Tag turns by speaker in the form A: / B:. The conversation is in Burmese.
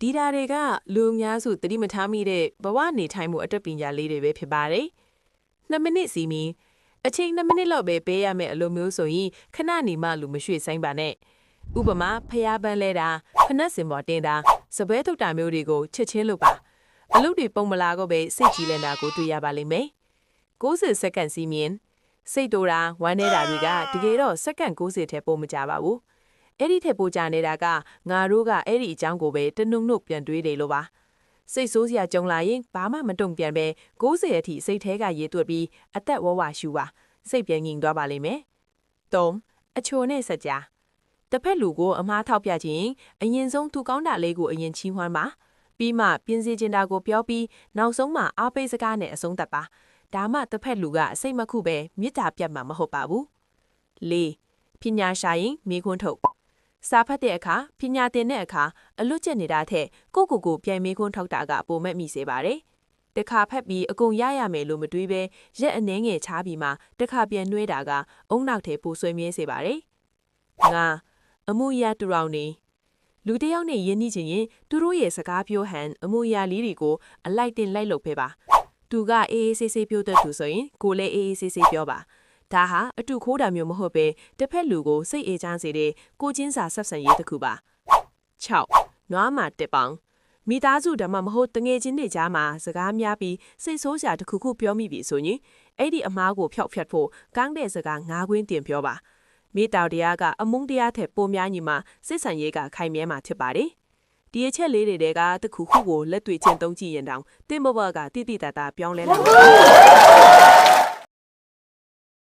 A: ဒီဓာတွေကလူအများစုသတိမထားမိတဲ့ဘဝနေထိုင်မှုအတွက်ပညာလေးတွေပဲဖြစ်ပါတယ်။2 မိနစ်စီမီအချိန်2 မိနစ်လောက်ပဲပေးရမယ်အလိုမျိုးဆိုရင်ခဏနေမှလူမရွှေ့ဆိုင်ပါနဲ့။ဥပမာဖျားပန်းလဲတာဖနက်စင်ပေါ်တင်တာစပွဲထုတ်တာမျိုးတွေကိုချက်ချင်းလုပ်ပါ။အလုပ်တွေပုံမလာတော့ပဲစိတ်ကြီးလန့်တာကိုတွေ့ရပါလိမ့်မယ်။90စက္ကန့်စီမင်းစိတ်တိုးတာဝမ်းနေတာတွေကတကယ်တော့စက္ကန့်90ထက်ပိုမကြပါဘူး။အဲ့ဒီထက်ပိုကြနေတာကငါတို့ကအဲ့ဒီအကြောင်းကိုပဲတနုံနုပြန်တွေးတယ်လို့ပါစိတ်ဆိုးစရာကြုံလာရင်ဘာမှမတုံ့ပြန်ပဲ90အထိစိတ်ထဲကရေသွက်ပြီးအသက်ဝဝရှူပါစိတ်ပြန်ငြိမ်သွားပါလိမ့်မယ်3အချိုနဲ့စကြတစ်ဖက်လူကိုအမားထောက်ပြခြင်းအရင်ဆုံးသူကောင်းတာလေးကိုအရင်ချီးမွမ်းပါပြီးမှပြင်းစင်ကျင်တာကိုပြောပြီးနောက်ဆုံးမှအားပေးစကားနဲ့အဆုံးသတ်ပါဒါမှတစ်ဖက်လူကစိတ်မခုပဲမေတ္တာပြတ်မှာမဟုတ်ပါဘူး4ပညာရှာရင်မိခွန်းထုတ်စာဖတ်တဲ့အခါပညာသင်တဲ့အခါအလွတ်ကျက်နေတာထက်ကိုပြန်မေးခွန်းထောက်တာကပိုမဲ့မိစေပါတယ်။တခါဖတ်ပြီးအကုန်ရရမယ်လို့မတွေးပဲရက်အနှဲငယ်ချပြီးမှတခါပြန်နှွေးတာကအုံနောက်ထဲပိုဆွေးမြဲစေပါတယ်။5အမှုရတူရောင်နေလူတယောက်နဲ့ယဉ်နှီးခြင်းရင်သူတို့ရဲ့စကားပြောဟန်အမှုရလေးတွေကိုအလိုက်တင်လိုက်လုပ်ပေးပါ။သူကအေးအေးဆေးဆေးပြောတတ်သူဆိုရင်ကိုလည်းအေးအေးဆေးဆေးပြောပါဒါဟာအတူခိုးတာမျိုးမဟုတ်ပဲတစ်ဖက်လူကိုစိတ်အေးချမ်းစေတဲ့ကိုချင်းစာဆက်ဆံရေးတစ်ခုပါ6နွားမှာတက်ပေါင်မိသားစုဓမ္မမဟုတ်တငယ်ချင်းတွေကြားမှာစကားများပြီးစိတ်ဆိုးစရာတစ်ခုခုပြောမိပြီဆိုရင်အဲ့ဒီအမားကိုဖျောက်ဖျက်ဖို့ကောင်းတဲ့စကား၅ခွင်းတင်ပြောပါမိသားတရားကအမုန်းတရားထက်ပိုများညီမှာစစ်ဆန်ရေးကခိုင်မြဲမှာဖြစ်ပါတယ်ဒီအချက်လေးတွေကတခုခုကိုလက်တွေ့ချင်းသုံးကြည့်ရင်တောင်တင်းဘဘကတိတိတတ်တာပြောင်းလဲလာ